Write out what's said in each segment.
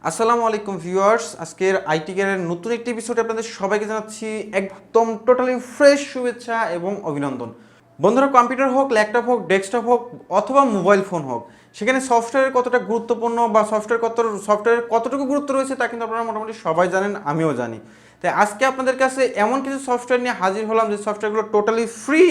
আসসালামু আলাইকুম ভিউয়ার্স, আজকের আইটি কেয়ারের নতুন একটি এপিসোডে আপনাদের সবাইকে জানাচ্ছি একদম টোটালি ফ্রেশ শুভেচ্ছা এবং অভিনন্দন। বন্ধুরা, কম্পিউটার হোক, ল্যাপটপ হোক, ডেস্কটপ হোক অথবা মোবাইল ফোন হোক, সেখানে সফটওয়্যারের কতটা গুরুত্বপূর্ণ বা সফটওয়্যারের কতটুকু গুরুত্ব রয়েছে তা কিন্তু আপনারা মোটামুটি সবাই জানেন, আমিও জানি। তাই আজকে আপনাদের কাছে এমন কিছু সফটওয়্যার নিয়ে হাজির হলাম যে সফটওয়্যারগুলো টোটালি ফ্রি,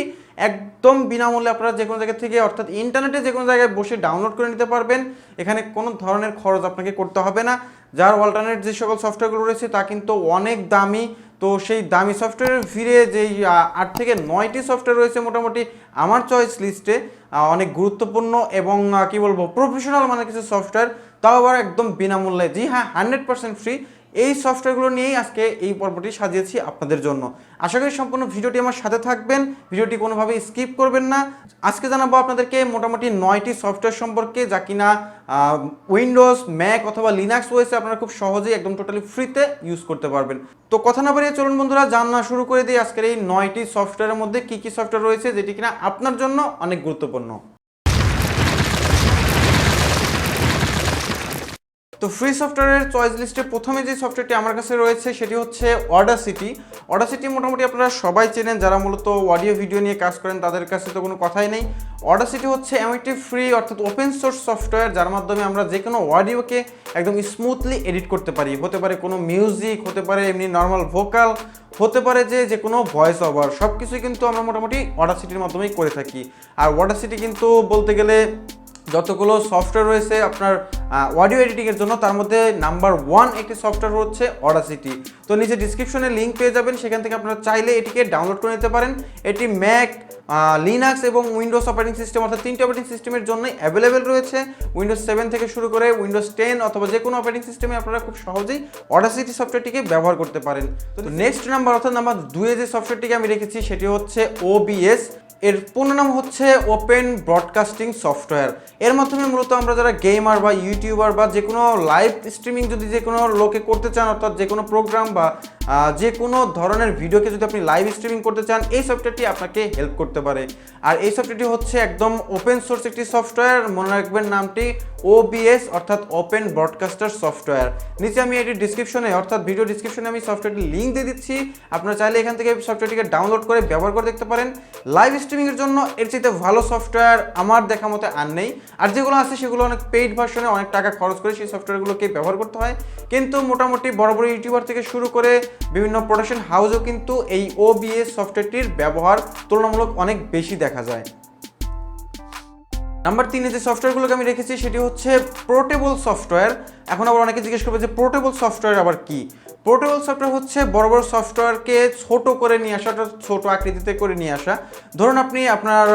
একদম বিনামূল্যে আপনারা যে কোনো জায়গা থেকে অর্থাৎ ইন্টারনেটে যে কোনো জায়গায় বসে ডাউনলোড করে নিতে পারবেন। এখানে কোনো ধরনের খরচ আপনাকে করতে হবে না। যার অল্টারনেট যে সকল সফটওয়্যারগুলো রয়েছে তা কিন্তু অনেক দামি। তো সেই দামি সফটওয়্যারের ভিড়ে যেই 8 থেকে 9টি সফটওয়্যার রয়েছে মোটামুটি আমার চয়েস লিস্টে, অনেক গুরুত্বপূর্ণ এবং কি বলবো প্রফেশনাল মানে কিছু সফটওয়্যার, তাও আবার একদম বিনামূল্যে। জি হ্যাঁ, 100% ফ্রি। এই সফটওয়্যারগুলো নিয়েই আজকে এই পর্বটি সাজিয়েছি আপনাদের জন্য। আশা করি সম্পূর্ণ ভিডিওটি আমার সাথে থাকবেন, ভিডিওটি কোনোভাবেই স্কিপ করবেন না। আজকে জানাবো আপনাদেরকে মোটামুটি 9টি সফটওয়্যার সম্পর্কে, যা কিনা উইন্ডোজ, ম্যাক অথবা লিনাক্স ওএসে আপনারা খুব সহজেই একদম টোটালি ফ্রিতে ইউজ করতে পারবেন। তো কথা না বাড়িয়ে চলুন বন্ধুরা, জানা শুরু করে দিই আজকের এই 9টি সফটওয়্যারের মধ্যে কী কী সফটওয়্যার রয়েছে যেটি কিনা আপনার জন্য অনেক গুরুত্বপূর্ণ। তো ফ্রি সফটওয়্যারের চয়েস লিস্টে প্রথমে যে সফটওয়্যারটি আমার কাছে রয়েছে সেটি হচ্ছে অডাসিটি। অডাসিটি মোটামুটি আপনারা সবাই চেনেন, যারা মূলত অডিও ভিডিও নিয়ে কাজ করেন তাদের কাছে তো কোনো কথাই নেই। অডাসিটি হচ্ছে এমন একটি ফ্রি অর্থাৎ ওপেন সোর্স সফটওয়্যার, যার মাধ্যমে আমরা যে কোনো অডিওকে একদম স্মুথলি এডিট করতে পারি। হতে পারে কোনো মিউজিক, হতে পারে এমনি নর্মাল ভোকাল, হতে পারে যে কোনো ভয়েস ওভার, সব কিছুই কিন্তু আমরা মোটামুটি অডাসিটির মাধ্যমেই করে থাকি। আর অডাসিটি কিন্তু বলতে গেলে যতগুলো সফটওয়্যার রয়েছে আপনার অডিও এডিটিংয়ের জন্য, তার মধ্যে নাম্বার 1 একটি সফটওয়্যার হচ্ছে অডাসিটি। তো নিচে ডিসক্রিপশনে লিঙ্ক পেয়ে যাবেন, সেখান থেকে আপনারা চাইলে এটিকে ডাউনলোড করে নিতে পারেন। এটি ম্যাক, লিনাক্স এবং উইন্ডোজ অপারেটিং সিস্টেম অর্থাৎ 3টি অপারেটিং সিস্টেমের জন্যই অ্যাভেলেবেল রয়েছে। উইন্ডোজ 7 থেকে শুরু করে উইন্ডোজ 10 অথবা যে কোনো অপারেটিং সিস্টেমে আপনারা খুব সহজেই অডাসিটি সফটওয়্যারটিকে ব্যবহার করতে পারেন। তো নেক্সট নাম্বার অর্থাৎ নাম্বার 2 যে সফটওয়্যারটিকে আমি রেখেছি সেটি হচ্ছে ওবিএস। এর পূর্ণ নাম হচ্ছে ওপেন ব্রডকাস্টিং সফটওয়্যার। এর মাধ্যমে মূলত আমরা যারা গেমার বা ইউটিউবার বা যে কোনো লাইভ স্ট্রিমিং যদি যে কোনো লোকে করতে চান, অর্থাৎ যে কোনো প্রোগ্রাম বা যে কোনো ধরনের ভিডিওকে যদি আপনি লাইভ স্ট্রিমিং করতে চান, এই সফটওয়্যারটি আপনাকে হেল্প করতে পারে। আর এই সফটওয়্যারটি হচ্ছে একদম ওপেন সোর্স একটি সফটওয়্যার, মনে রাখবেন নামটি ওবিএস অর্থাৎ ওপেন ব্রডকাস্টার সফটওয়্যার। নিচে আমি এটি ডিসক্রিপশনে অর্থাৎ ভিডিও ডিসক্রিপশনে আমি সফটওয়্যারটি লিঙ্ক দিয়ে দিচ্ছি, আপনারা চাইলে এখান থেকে সফটওয়্যারটিকে ডাউনলোড করে ব্যবহার করে দেখতে পারেন। লাইভ স্ট্রিমিংয়ের জন্য এর চাইতে ভালো সফটওয়্যার আমার দেখা মতে আর নেই। আর যেগুলো আছে সেগুলো অনেক পেইড ভার্সনে অনেক টাকা খরচ করে সেই সফটওয়্যারগুলোকে ব্যবহার করতে হয়। কিন্তু মোটামুটি বড় বড় ইউটিউবার থেকে শুরু করে বিভিন্ন প্রোডাকশন হাউসেও কিন্তু এই ওবিএস সফটওয়্যারটির ব্যবহার তুলনামূলক অনেক বেশি দেখা যায়। নাম্বার 3 যে সফটওয়্যারগুলোকে আমি রেখেছি সেটি হচ্ছে পোর্টেবল সফটওয়্যার। এখন আবার অনেকে জিজ্ঞেস করবে যে পোর্টেবল সফটওয়্যার আবার কি? পোর্টেবল সফটওয়্যার হচ্ছে বড় বড় সফটওয়্যারকে ছোট করে নিয়ে আসা, ছোট আকৃতিতে করে নিয়ে আসা। ধরুন আপনি আপনার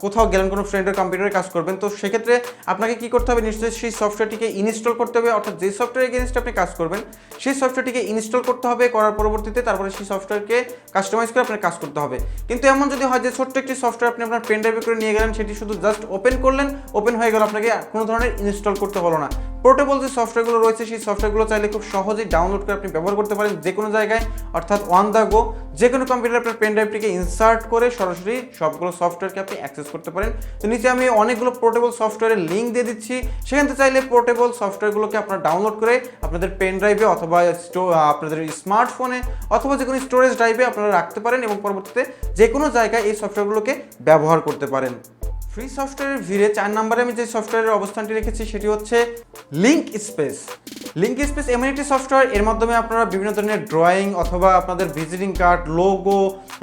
কোথাও গেলেন, কোনো ফ্রেন্ডের কম্পিউটারে কাজ করবেন, তো সেক্ষেত্রে আপনাকে কি করতে হবে, নিশ্চয়ই সেই সফটওয়্যারটিকে ইনস্টল করতে হবে, অর্থাৎ যে সফটওয়্যার এগেইনস্টে আপনি কাজ করবেন সেই সফটওয়্যারটিকে ইনস্টল করতে হবে। করার পরবর্তীতে তারপরে সেই সফটওয়্যারকে কাস্টমাইজ করে আপনার কাজ করতে হবে। কিন্তু এমন যদি হয় যে ছোট্ট একটি সফটওয়্যার আপনি আপনার পেন ড্রাইভে করে নিয়ে গেলেন, সেটি শুধু জাস্ট ওপেন করলেন, ওপেন হয়ে গেল, আপনাকে কোনো ধরনের ইনস্টল করতে হলো না। পোর্টেবল যে সফটওয়্যারগুলো রয়েছে সেই সফটওয়্যারগুলো চাইলে খুব সহজেই ডাউনলোড করে আপনি ব্যবহার করতে পারেন যে কোনো জায়গায়, অর্থাৎ অন দ্য গো। যে কোনো কম্পিউটারে আপনার পেন ড্রাইভটিকে ইনসার্ট করে সরাসরি সবগুলো সফটওয়্যারকে আপনি অ্যাক্সেস করতে পারেন। তো নিচে আমি অনেকগুলো পোর্টেবল সফটওয়্যারের লিঙ্ক দিয়ে দিচ্ছি, সেখান থেকে চাইলে পোর্টেবল সফটওয়্যারগুলোকে আপনারা ডাউনলোড করে আপনাদের পেন ড্রাইভে অথবা আপনাদের স্মার্টফোনে অথবা যে কোনো স্টোরেজ ড্রাইভে আপনারা রাখতে পারেন এবং পরবর্তীতে যে কোনো জায়গায় এই সফটওয়্যারগুলোকে ব্যবহার করতে পারেন। ফ্রি সফটওয়্যারের ভিড়ে 4 নম্বরে আমি যে সফটওয়্যারের অবস্থানটি রেখেছি সেটি হচ্ছে লিঙ্ক স্পেস। লিঙ্ক স্পেস এমন একটি সফটওয়্যার, এর মাধ্যমে আপনারা বিভিন্ন ধরনের ড্রয়িং অথবা আপনাদের ভিজিটিং কার্ড, লোগো,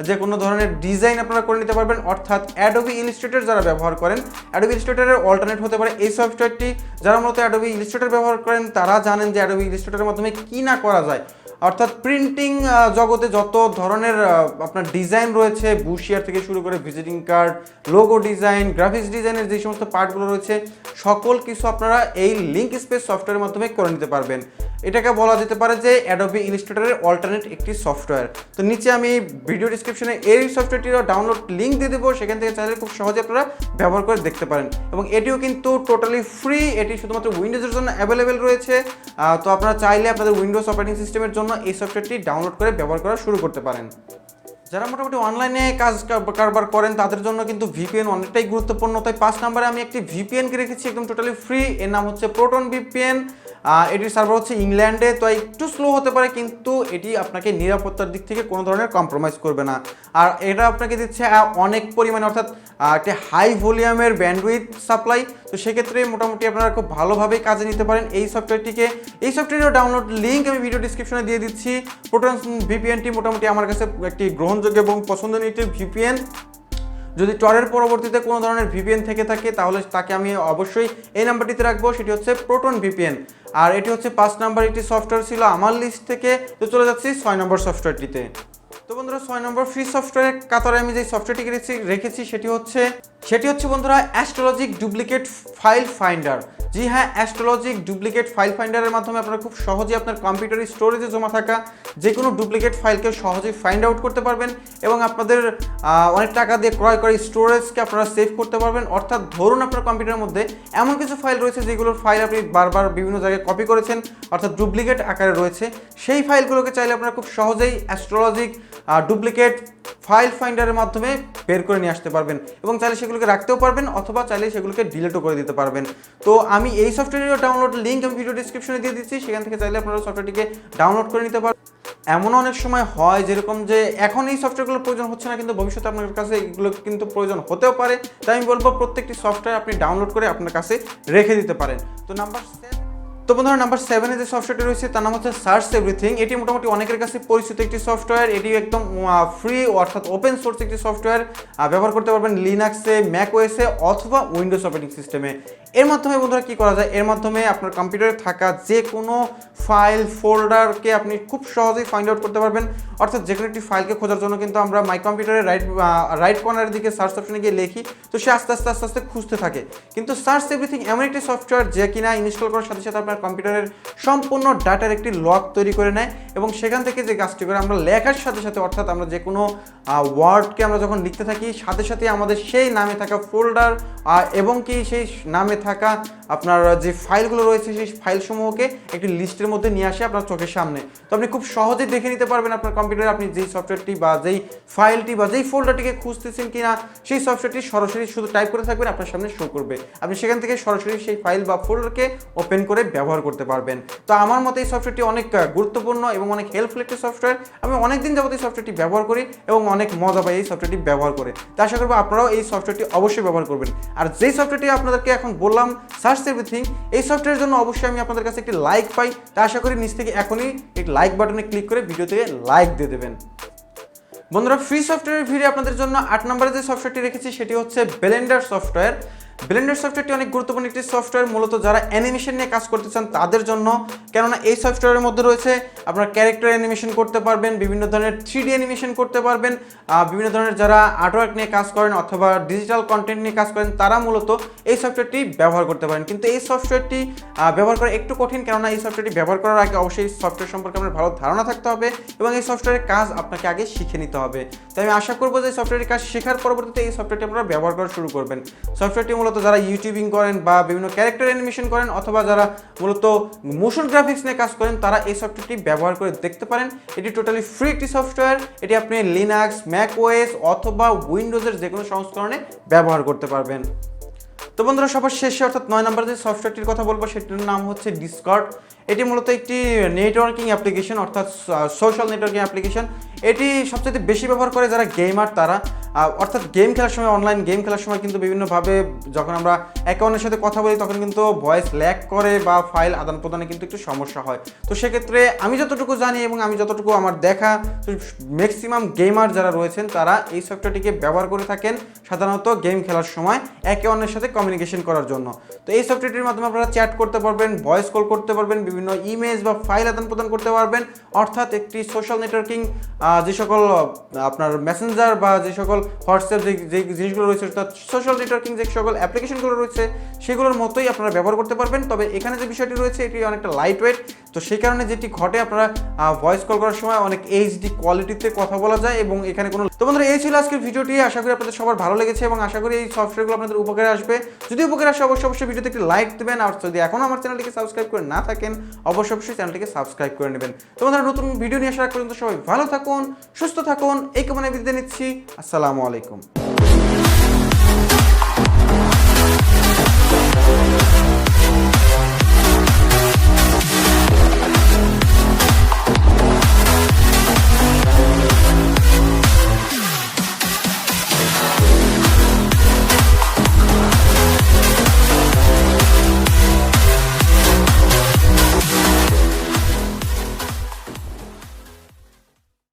যে কোনো ধরনের ডিজাইন আপনারা করে নিতে পারবেন। অর্থাৎ অ্যাডোবি ইলাস্ট্রেটর যারা ব্যবহার করেন, অ্যাডোবি ইলাস্ট্রেটরের অল্টারনেট হতে পারে এই সফটওয়্যারটি। যারা মূলত অ্যাডোবি ইলাস্ট্রেটর ব্যবহার করেন তারা জানেন যে অ্যাডোবি ইলাস্ট্রেটরের মাধ্যমে কী না করা যায়। অর্থাৎ প্রিন্টিং জগতে যত ধরনের আপনার ডিজাইন রয়েছে, বুশিয়ার থেকে শুরু করে visiting card, logo design, graphics ডিজাইনের যে সমস্ত পার্টগুলো রয়েছে সকল কিছু আপনারা এই লিঙ্ক স্পেস সফটওয়্যারের মাধ্যমে করে নিতে পারবেন। এটাকে বলা যেতে পারে যে অ্যাডোবি ইলাস্ট্রেটরের অল্টারনেট একটি সফটওয়্যার। তো নিচে আমি ভিডিও ডিসক্রিপশনে এই সফটওয়্যারটিরও ডাউনলোড লিঙ্ক দিয়ে দেবো, সেখান থেকে চাইলে খুব সহজে আপনারা ব্যবহার করে দেখতে পারেন। এবং এটিও কিন্তু টোটালি ফ্রি, এটি শুধুমাত্র উইন্ডোজের জন্য অ্যাভেলেবেল রয়েছে। তো আপনারা চাইলে আপনাদের উইন্ডোজ অপারেটিং সিস্টেমের জন্য এই সফটওয়্যারটি ডাউনলোড করে ব্যবহার করা শুরু করতে পারেন। যারা মোটামুটি অনলাইনে কাজ কারবার করেন তাদের জন্য কিন্তু ভিপিএন অনেকটাই গুরুত্বপূর্ণ। তাই 5 নম্বরে আমি একটি ভিপিএনকে রেখেছি একদম টোটালি ফ্রি, এর নাম হচ্ছে প্রোটন ভিপিএন। এটির সার্ভার হচ্ছে ইংল্যান্ডে, তো একটু স্লো হতে পারে কিন্তু এটি আপনাকে নিরাপত্তার দিক থেকে কোনো ধরনের কম্প্রোমাইজ করবে না। আর এটা আপনাকে দিচ্ছে অনেক পরিমাণে, অর্থাৎ একটি হাই ভলিউমের ব্যান্ডউইথ সাপ্লাই। তো সেক্ষেত্রে মোটামুটি আপনারা খুব ভালোভাবেই কাজে নিতে পারেন এই সফটওয়্যারটিকে। এই সফটওয়্যারের ডাউনলোড লিঙ্ক আমি ভিডিও ডিসক্রিপশনে দিয়ে দিচ্ছি। প্রোটন ভিপিএনটি মোটামুটি আমার কাছে একটি গ্রহণযোগ্য এবং পছন্দনীয় একটি ভিপিএন। যদি টরের পরবর্তীতে কোনো ধরনের ভিপিএন থেকে থাকে তাহলে তাকে আমি অবশ্যই এই নাম্বারটিতে রাখবো, সেটি হচ্ছে প্রোটন ভিপিএন। আর এটি হচ্ছে 5 নাম্বার একটি সফটওয়্যার ছিল আমার লিস্ট থেকে। তো চলে যাচ্ছি 6 নম্বর সফটওয়্যারটিতে। তো বন্ধুরা 6 নম্বর ফ্রি সফটওয়্যারের কাতারে আমি যে সফটওয়্যারটিকে রেখেছি সেটি হচ্ছে বন্ধুরা অ্যাস্ট্রোলজিক ডুপ্লিকেট ফাইল ফাইন্ডার। জি হ্যাঁ, অ্যাস্ট্রোলজিক ডুপ্লিকেট ফাইল ফাইন্ডারের মাধ্যমে আপনারা খুব সহজেই আপনার কম্পিউটারের স্টোরেজে জমা থাকা যে কোনো ডুপ্লিকেট ফাইলকে সহজেই ফাইন্ড আউট করতে পারবেন এবং আপনাদের অনেক টাকা দিয়ে ক্রয় করে স্টোরেজকে আপনারা সেভ করতে পারবেন। অর্থাৎ ধরুন আপনার কম্পিউটারের মধ্যে এমন কিছু ফাইল রয়েছে যেগুলোর ফাইল আপনি বারবার বিভিন্ন জায়গায় কপি করেছেন, অর্থাৎ ডুপ্লিকেট আকারে রয়েছে। সেই ফাইলগুলোকে চাইলে আপনারা খুব সহজেই অ্যাস্ট্রোলজিক ডুপ্লিকেট ফাইল ফাইন্ডারের মাধ্যমে বের করে নিয়ে আসতে পারবেন এবং চাইলে সেগুলোকে রাখতেও পারবেন অথবা চাইলে সেগুলোকে ডিলিটও করে দিতে পারবেন। তো আমি এই সফটওয়্যারের ডাউনলোড লিঙ্ক আমি ভিডিও ডিসক্রিপশনে দিয়ে দিচ্ছি, সেখান থেকে চাইলে আপনারা সফটওয়্যারটিকে ডাউনলোড করে নিতে পারবেন। এমন অনেক সময় হয় যেরকম যে এখন এই সফটওয়্যারগুলোর প্রয়োজন হচ্ছে না কিন্তু ভবিষ্যতে আপনার কাছে এগুলো কিন্তু প্রয়োজন হতেও পারে। তাই আমি বলবো প্রত্যেকটি সফটওয়্যার আপনি ডাউনলোড করে আপনার কাছে রেখে দিতে পারেন। তো বন্ধুরা নাম্বার 7 যে সফটওয়্যারটি রয়েছে তার নাম হচ্ছে সার্চ এভরিথিং। এটি মোটামুটি অনেকের কাছে পরিচিত একটি সফটওয়্যার। এটি একদম ফ্রি অর্থাৎ ওপেন সোর্স একটি সফটওয়্যার। ব্যবহার করতে পারবেন লিনাক্সে, ম্যাক ওএসে অথবা উইন্ডোজ অপারেটিং সিস্টেমে। এর মাধ্যমে বন্ধুরা কী করা যায়, এর মাধ্যমে আপনার কম্পিউটারে থাকা যে কোনো ফাইল ফোল্ডারকে আপনি খুব সহজেই ফাইন্ড আউট করতে পারবেন। অর্থাৎ যে কোনো একটি ফাইলকে খোঁজার জন্য কিন্তু আমরা মাই কম্পিউটারের রাইট কর্নারের দিকে সার্চ অপশনে গিয়ে লিখি, তো সে আস্তে আস্তে খুঁজতে থাকে। কিন্তু সার্চ এভরিথিং এমন একটি সফটওয়্যার যে কিনা ইনস্টল করার সাথে সাথে আপনার কম্পিউটারের সম্পূর্ণ ডাটার একটি লগ তৈরি করে নেয় এবং সেখান থেকে যে কাজটি করে আমরা লেখার সাথে সাথে, অর্থাৎ আমরা যে কোনো ওয়ার্ডকে আমরা যখন লিখতে থাকি সাথে সাথে আমাদের সেই নামে থাকা ফোল্ডার এবং কি সেই নামে থাকা আপনার যে ফাইলগুলো রয়েছে সেই ফাইলসমূহকে একটি লিস্টের মধ্যে নিয়ে আসে আপনার চোখের সামনে। তো আপনি খুব সহজেই দেখে নিতে পারবেন আপনার কম্পিউটারে আপনি যেই সফটওয়্যারটি বা যেই ফাইলটি বা যেই ফোল্ডারটিকে খুঁজতেছেন কিনা সেই সফটওয়্যারটি সরাসরি শুধু টাইপ করে থাকবেন, আপনার সামনে শো করবে। আপনি সেখান থেকে সরাসরি সেই ফাইল বা ফোল্ডারকে ওপেন করে ব্যবহার করতে পারবেন। তো আমার মতে এই সফটওয়্যারটি অনেক গুরুত্বপূর্ণ এবং অনেক হেল্পফুল একটি সফটওয়্যার। আমি অনেকদিন যাবত এই সফটওয়্যারটি ব্যবহার করি এবং অনেক মজা পাই এই সফটওয়্যারটি ব্যবহার করে। তো আশা করবো আপনারাও এই সফটওয়্যারটি অবশ্যই ব্যবহার করবেন। আর যেই সফটওয়্যারটি আপনাদেরকে এখন বললাম সার্চ এভরিথিং, এই সফটওয়্যারের জন্য অবশ্যই আমি আপনাদের কাছে একটি লাইক পাই। তা আশা করি নিচ থেকে এখনই একটি লাইক বাটনে ক্লিক করে ভিডিও থেকে লাইক দিয়ে দেবেন। বন্ধুরা ফ্রি সফটওয়্যারের ভিডিও আপনাদের জন্য 8 নম্বরে যে সফটওয়্যারটি রেখেছি সেটি হচ্ছে ব্লেন্ডার সফটওয়্যার। ব্লেন্ডার সফটওয়্যারটি অনেক গুরুত্বপূর্ণ একটি সফটওয়্যার, মূলত যারা অ্যানিমেশন নিয়ে কাজ করতে চান তাদের জন্য। কেননা এই সফটওয়্যারের মধ্যে রয়েছে আপনার ক্যারেক্টার অ্যানিমেশন করতে পারবেন, বিভিন্ন ধরনের 3D অ্যানিমেশন করতে পারবেন, বিভিন্ন ধরনের যারা আর্টওয়ার্ক নিয়ে কাজ করেন অথবা ডিজিটাল কন্টেন্ট নিয়ে কাজ করেন তারা মূলত এই সফটওয়্যারটি ব্যবহার করতে পারেন। কিন্তু এই সফটওয়্যারটি ব্যবহার করা একটু কঠিন, কেননা এই সফটওয়্যারটি ব্যবহার করার আগে অবশ্যই সফটওয়্যার সম্পর্কে আপনার ভালো ধারণা থাকতে হবে এবং এই সফটওয়্যারের কাজ আপনাকে আগে শিখে নিতে হবে। তাই আমি আশা করবো যে সফটওয়্যারের কাজ শেখার পরবর্তীতে এই সফটওয়্যারটি আপনারা ব্যবহার করা শুরু করবেন। সফটওয়্যারটি মূলত যারা ইউটিউবিং করেন বা বিভিন্ন ক্যারেক্টার অ্যানিমেশন করেন অথবা যারা মূলত মোশন গ্রাফিক্স নিয়ে কাজ করেন তারা এই সফটওয়্যারটি ব্যবহার করে দেখতে পারেন। এটি টোটালি ফ্রি একটি সফটওয়্যার। এটি আপনি লিনাক্স, ম্যাক ওএস অথবা উইন্ডোজের যে কোনো সংস্করণে ব্যবহার করতে পারবেন। তো বন্ধুরা সবার শেষে অর্থাৎ 9 নম্বর যে সফটওয়্যারটির কথা বলবো সেটির নাম হচ্ছে ডিসকর্ড। এটি মূলত একটি নেটওয়ার্কিং অ্যাপ্লিকেশন অর্থাৎ সোশ্যাল নেটওয়ার্কিং অ্যাপ্লিকেশন। এটি সবচেয়ে বেশি ব্যবহার করে যারা গেমার তারা, অর্থাৎ গেম খেলার সময়, অনলাইন গেম খেলার সময় কিন্তু বিভিন্নভাবে যখন আমরা একে অন্যের সাথে কথা বলি তখন কিন্তু ভয়েস ল্যাগ করে বা ফাইল আদান প্রদানে কিন্তু একটু সমস্যা হয়। তো সেক্ষেত্রে আমি যতটুকু জানি এবং আমি যতটুকু আমার দেখা ম্যাক্সিমাম গেমার যারা রয়েছেন তারা এই সফটওয়্যারটিকে ব্যবহার করে থাকেন সাধারণত গেম খেলার সময় একে অন্যের সাথে কমিউনিকেশন করার জন্য। তো এই সফটওয়্যারটির মাধ্যমে আপনারা চ্যাট করতে পারবেন, ভয়েস কল করতে পারবেন, বিভিন্ন ইমেজ বা ফাইল আদান প্রদান করতে পারবেন। অর্থাৎ একটি সোশ্যাল নেটওয়ার্কিং যে সকল আপনার মেসেঞ্জার বা যে সকল হোয়াটসঅ্যাপ যে জিনিসগুলো রয়েছে অর্থাৎ সোশ্যাল নেটওয়ার্কিং যে সকল অ্যাপ্লিকেশনগুলো রয়েছে সেগুলোর মতোই আপনারা ব্যবহার করতে পারবেন। তবে এখানে যে বিষয়টি রয়েছে এটি অনেকটা লাইট ওয়েট, তো সেই কারণে যেটি ঘটে আপনারা ভয়েস কল করার সময় অনেক এইচডি কোয়ালিটিতে কথা বলা যায় এবং এখানে কোনো। তো বন্ধুরা এই ছিল আজকের ভিডিওটি। আশা করি আপনাদের সবার ভালো লেগেছে এবং আশা করি এই সফটওয়্যারগুলো আপনাদের উপকারে আসবে। যদি উপকারে আসে অবশ্যই ভিডিওতে একটি লাইক দেবেন আর যদি এখনও আমার চ্যানেলটিকে সাবস্ক্রাইব করে না থাকেন অবশ্যই চ্যানেলটিকে সাবস্ক্রাইব করে নেবেন। তো বন্ধুরা নতুন ভিডিও নিয়ে আসার পর্যন্ত সবাই ভালো থাকুন, সুস্থ থাকুন, এই কামনায় বিদায় নিচ্ছি। আসসালামু আলাইকুম।